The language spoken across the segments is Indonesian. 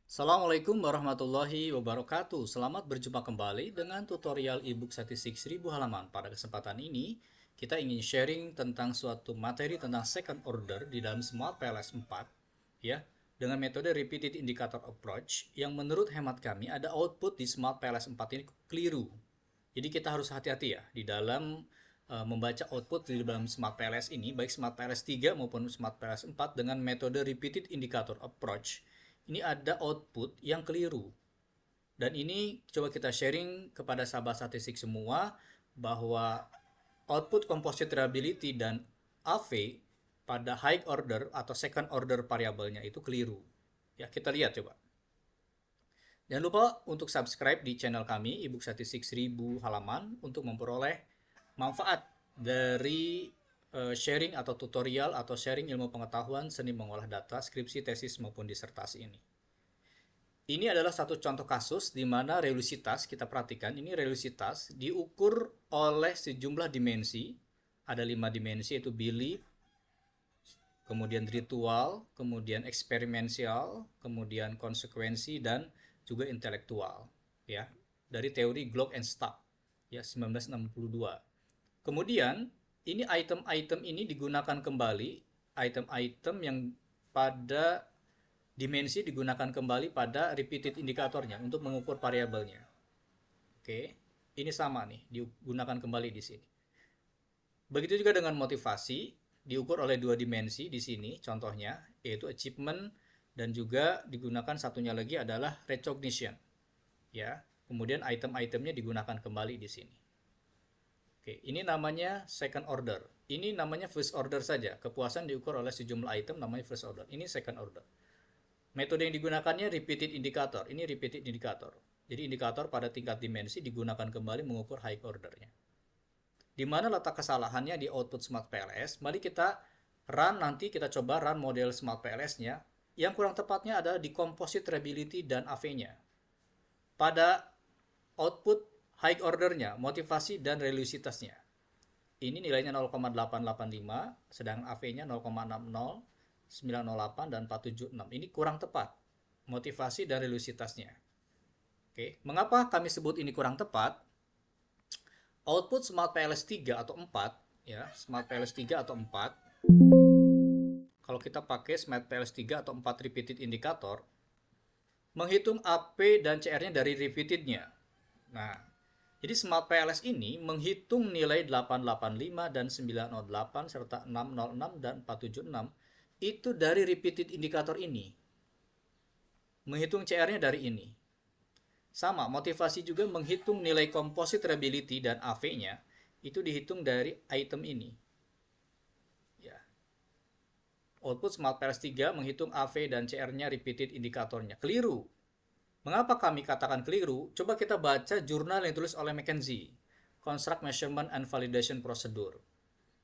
Assalamualaikum warahmatullahi wabarakatuh. Selamat berjumpa kembali dengan tutorial ebook statistik 1000 halaman. Pada kesempatan ini, kita ingin sharing tentang suatu materi tentang second order di dalam Smart PLS 4 ya, dengan metode repeated indicator approach yang menurut hemat kami ada output di Smart PLS 4 ini keliru. Jadi kita harus hati-hati ya di dalam membaca output di dalam Smart PLS ini, baik Smart PLS 3 maupun Smart PLS 4 dengan metode repeated indicator approach. Ini ada output yang keliru. Dan ini coba kita sharing kepada sahabat statistik semua bahwa output composite reliability dan AV pada high order atau second order variabelnya itu keliru. Ya, kita lihat coba. Jangan lupa untuk subscribe di channel kami ebook statistik 1000 halaman untuk memperoleh manfaat dari sharing atau tutorial atau sharing ilmu pengetahuan seni mengolah data, skripsi, tesis maupun disertasi ini. Ini adalah satu contoh kasus di mana reliabilitas, kita perhatikan, ini reliabilitas diukur oleh sejumlah dimensi. Ada 5 dimensi, yaitu belief, kemudian ritual, kemudian eksperimensial, kemudian konsekuensi, dan juga intelektual. Ya, dari teori Glock and Stubb, ya, 1962. Kemudian, ini item-item ini digunakan kembali, item-item yang pada dimensi digunakan kembali pada repeated indikatornya untuk mengukur variabelnya. Oke, ini sama nih, digunakan kembali di sini. Begitu juga dengan motivasi, diukur oleh dua dimensi di sini, contohnya, yaitu achievement dan juga digunakan satunya lagi adalah recognition. Ya, kemudian item-itemnya digunakan kembali di sini. Oke, ini namanya second order. Ini namanya first order saja. Kepuasan diukur oleh sejumlah item namanya first order. Ini second order. Metode yang digunakannya repeated indicator. Ini repeated indicator. Jadi indikator pada tingkat dimensi digunakan kembali mengukur high ordernya. Di mana letak kesalahannya di output Smart PLS? Mari kita run, nanti kita coba run model Smart PLS-nya. Yang kurang tepatnya adalah di composite reliability dan AV-nya. Pada output high ordernya, motivasi dan reliabilitasnya. Ini nilainya 0,885, sedang AV-nya 0,60, 908 dan 476. Ini kurang tepat motivasi dan reliabilitasnya. Oke, mengapa kami sebut ini kurang tepat? Output Smart PLS 3 atau 4 ya, Smart PLS 3 atau 4. Kalau kita pakai Smart PLS 3 atau 4 repeated indicator, menghitung AP dan CR-nya dari repeatednya. Nah, jadi Smart PLS ini menghitung nilai 885 dan 908 serta 606 dan 476 itu dari repeated indikator ini. Menghitung CR-nya dari ini. Sama, motivasi juga menghitung nilai composite reliability dan AV-nya itu dihitung dari item ini. Ya. Output Smart PLS 3 menghitung AV dan CR-nya repeated indikatornya. Keliru. Mengapa kami katakan keliru? Coba kita baca jurnal yang ditulis oleh McKenzie, Construct Measurement and Validation Procedure.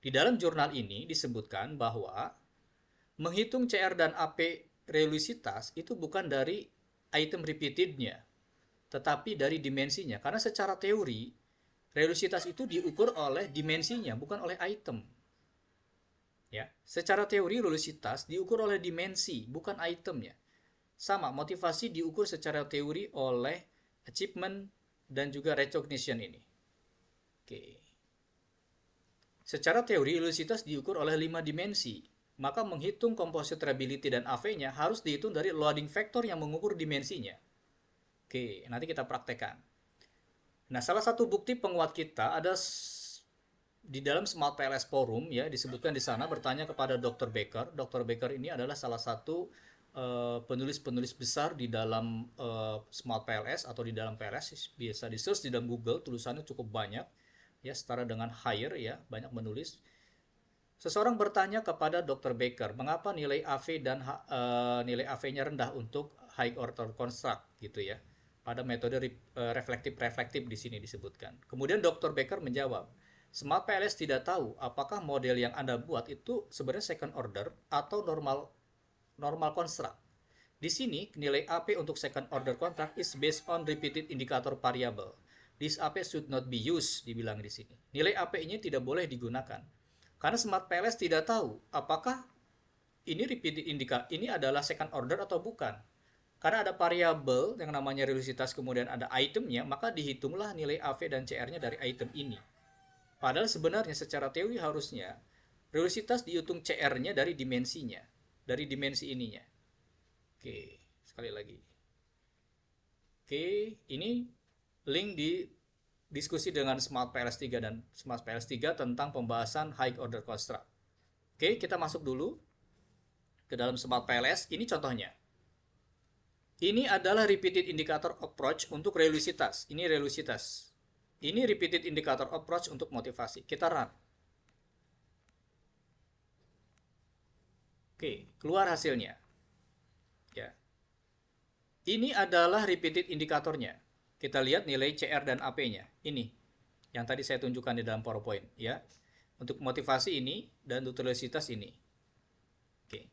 Di dalam jurnal ini disebutkan bahwa menghitung CR dan AP reliabilitas itu bukan dari item repeatednya, tetapi dari dimensinya. Karena secara teori, reliabilitas itu diukur oleh dimensinya, bukan oleh item. Ya, secara teori reliabilitas diukur oleh dimensi, bukan itemnya. Sama, motivasi diukur secara teori oleh achievement dan juga recognition ini. Oke. Secara teori reliabilitas diukur oleh 5 dimensi. Maka menghitung composite reliability dan AV-nya harus dihitung dari loading factor yang mengukur dimensinya. Oke, nanti kita praktekkan. Nah, salah satu bukti penguat kita ada di dalam Smart PLS Forum ya, disebutkan di sana bertanya kepada Dr. Baker. Dr. Baker ini adalah salah satu penulis-penulis besar di dalam Smart PLS atau di dalam PLS, biasa di search di dalam Google, tulisannya cukup banyak ya, setara dengan hire ya, banyak menulis. Seseorang bertanya kepada Dr. Baker, mengapa nilai AV dan nilai AV-nya rendah untuk high order construct gitu ya. Pada metode reflektif di sini disebutkan. Kemudian Dr. Baker menjawab, Smart PLS tidak tahu apakah model yang Anda buat itu sebenarnya second order atau normal construct. Di sini nilai AP untuk second order contract is based on repeated indicator variable. This AP should not be used, dibilang di sini. Nilai AP-nya tidak boleh digunakan. Karena Smart PLS tidak tahu apakah ini repeated indicator ini adalah second order atau bukan. Karena ada variabel yang namanya religiositas, kemudian ada itemnya, maka dihitunglah nilai AV dan CR-nya dari item ini. Padahal sebenarnya secara teori harusnya religiositas dihitung CR-nya dari dimensinya, dari dimensi ininya. Oke, sekali lagi. Oke, ini link di diskusi dengan Smart PLS3 dan Smart PLS3 tentang pembahasan high order construct. Oke, kita masuk dulu ke dalam Smart PLS. Ini contohnya. Ini adalah repeated indicator approach untuk religiositas. Ini religiositas. Ini repeated indicator approach untuk motivasi. Kita run. Oke, keluar hasilnya. Ya. Ini adalah repeated indikatornya. Kita lihat nilai CR dan AP-nya. Ini yang tadi saya tunjukkan di dalam PowerPoint, ya. Untuk motivasi ini dan untuk religiositas ini. Oke.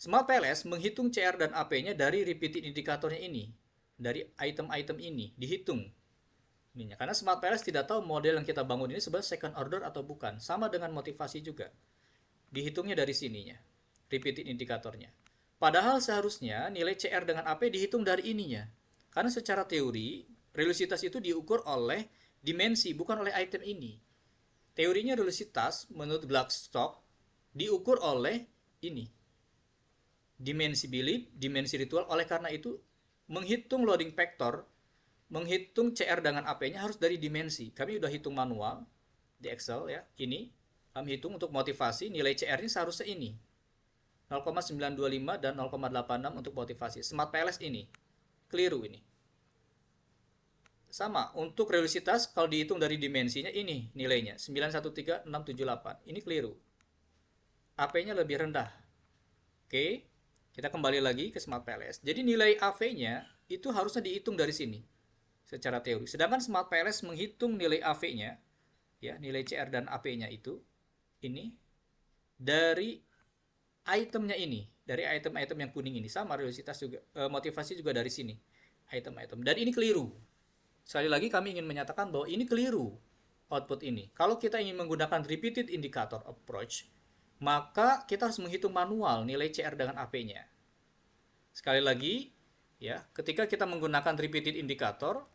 Smart PLS menghitung CR dan AP-nya dari repeated indikatornya ini, dari item-item ini, dihitung. Ininya. Karena Smart PLS tidak tahu model yang kita bangun ini sebagai second order atau bukan. Sama dengan motivasi juga. Dihitungnya dari sininya, repeated indikatornya. Padahal seharusnya nilai CR dengan AP dihitung dari ininya. Karena secara teori, religiositas itu diukur oleh dimensi, bukan oleh item ini. Teorinya religiositas menurut Gluckstock diukur oleh ini. Dimensi belief, dimensi ritual. Oleh karena itu, menghitung loading factor, menghitung CR dengan AP-nya harus dari dimensi. Kami sudah hitung manual di Excel, ya. Ini kami hitung untuk motivasi, nilai CR-nya seharusnya ini 0,925 dan 0,86 untuk motivasi. Smart PLS ini keliru ini. Sama untuk religiositas, kalau dihitung dari dimensinya ini nilainya 913678. Ini keliru. AP-nya lebih rendah. Oke. Kita kembali lagi ke Smart PLS. Jadi nilai AV-nya itu harusnya dihitung dari sini secara teori. Sedangkan Smart PLS menghitung nilai AV-nya, ya, nilai CR dan AP-nya itu ini dari itemnya ini, dari item-item yang kuning ini. Sama religiositas juga, motivasi juga dari sini, item-item. Dan ini keliru. Sekali lagi kami ingin menyatakan bahwa ini keliru output ini. Kalau kita ingin menggunakan repeated indicator approach, maka kita harus menghitung manual nilai CR dengan AP-nya. Sekali lagi, ya, ketika kita menggunakan repeated indicator,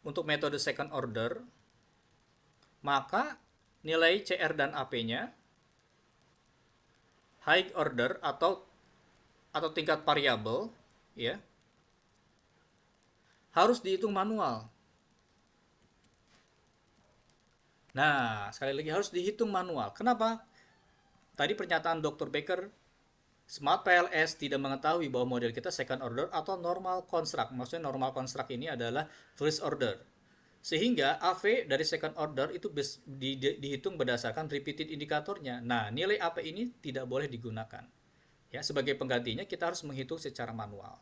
untuk metode second order, maka nilai CR dan AP-nya high order atau tingkat variabel, ya, harus dihitung manual. Nah, sekali lagi harus dihitung manual. Kenapa? Tadi pernyataan Dr. Baker, Smart PLS tidak mengetahui bahwa model kita second order atau normal construct. Maksudnya normal construct ini adalah first order. Sehingga AV dari second order itu dihitung berdasarkan repeated indikatornya. Nah, nilai AP ini tidak boleh digunakan. Ya, sebagai penggantinya kita harus menghitung secara manual.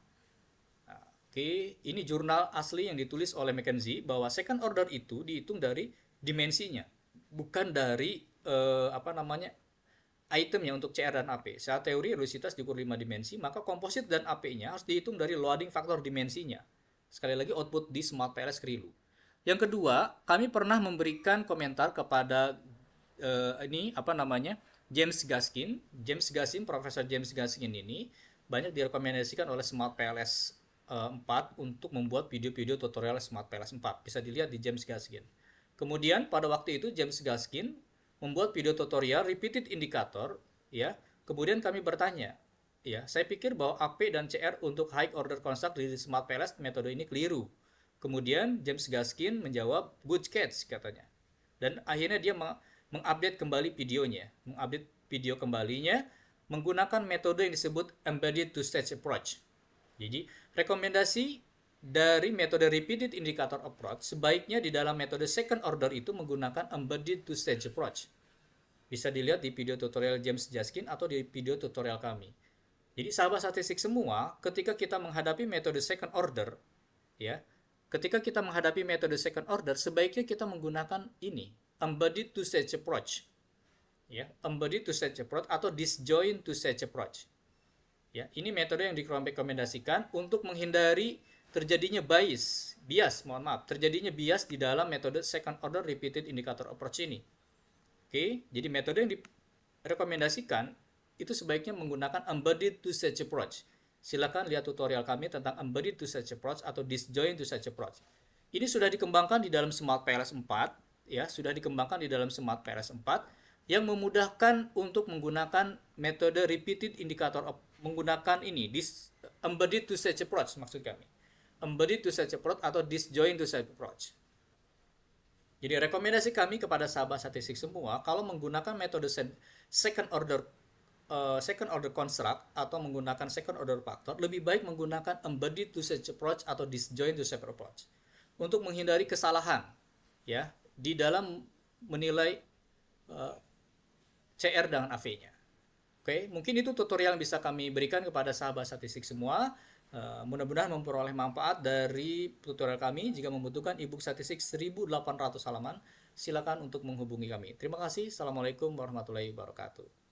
Nah, oke, ini jurnal asli yang ditulis oleh McKenzie bahwa second order itu dihitung dari dimensinya, bukan dari itemnya untuk CR dan AP. Secara teori religiositas diukur 5 dimensi, maka komposit dan AP-nya harus dihitung dari loading faktor dimensinya. Sekali lagi output di Smart PLS keliru. Yang kedua, kami pernah memberikan komentar kepada James Gaskin. Profesor James Gaskin ini banyak direkomendasikan oleh Smart PLS 4 untuk membuat video-video tutorial Smart PLS 4. Bisa dilihat di James Gaskin. Kemudian pada waktu itu James Gaskin membuat video tutorial repeated indicator, ya. Kemudian kami bertanya, ya, saya pikir bahwa AP dan CR untuk high order construct di Smart PLS metode ini keliru. Kemudian James Gaskin menjawab good catch katanya. Dan akhirnya dia mengupdate kembali videonya, mengupdate video kembalinya menggunakan metode yang disebut embedded two-stage approach. Jadi rekomendasi dari metode repeated indicator approach, sebaiknya di dalam metode second order itu menggunakan embedded two-stage approach. Bisa dilihat di video tutorial James Gaskin atau di video tutorial kami. Jadi sahabat statistik semua, ketika kita menghadapi metode second order, ya, sebaiknya kita menggunakan ini, embedded two-stage approach. Ya, embedded two-stage approach atau disjoint two-stage approach. Ya, ini metode yang direkomendasikan untuk menghindari terjadinya bias di dalam metode second order repeated indicator approach ini. Oke, jadi metode yang rekomendasikan itu sebaiknya menggunakan embedded two-stage approach. Silakan lihat tutorial kami tentang embedded two-stage approach atau disjoint two-stage approach. Ini sudah dikembangkan di dalam Smart PLS 4, ya, sudah dikembangkan di dalam Smart PLS 4 yang memudahkan untuk menggunakan metode repeated indicator of, menggunakan ini embedded two-stage approach maksud kami. Embedded two-stage approach atau disjoint two-stage approach. Jadi rekomendasi kami kepada sahabat statistik semua, kalau menggunakan metode second order construct atau menggunakan second order factor, lebih baik menggunakan embedded two-stage approach atau disjoint two-stage approach untuk menghindari kesalahan, ya, di dalam menilai CR dengan AV-nya. Oke, mungkin itu tutorial yang bisa kami berikan kepada sahabat statistik semua. Mudah-mudahan memperoleh manfaat dari tutorial kami. Jika membutuhkan e-book statistik 1800 halaman, silakan untuk menghubungi kami. Terima kasih. Assalamualaikum warahmatullahi wabarakatuh.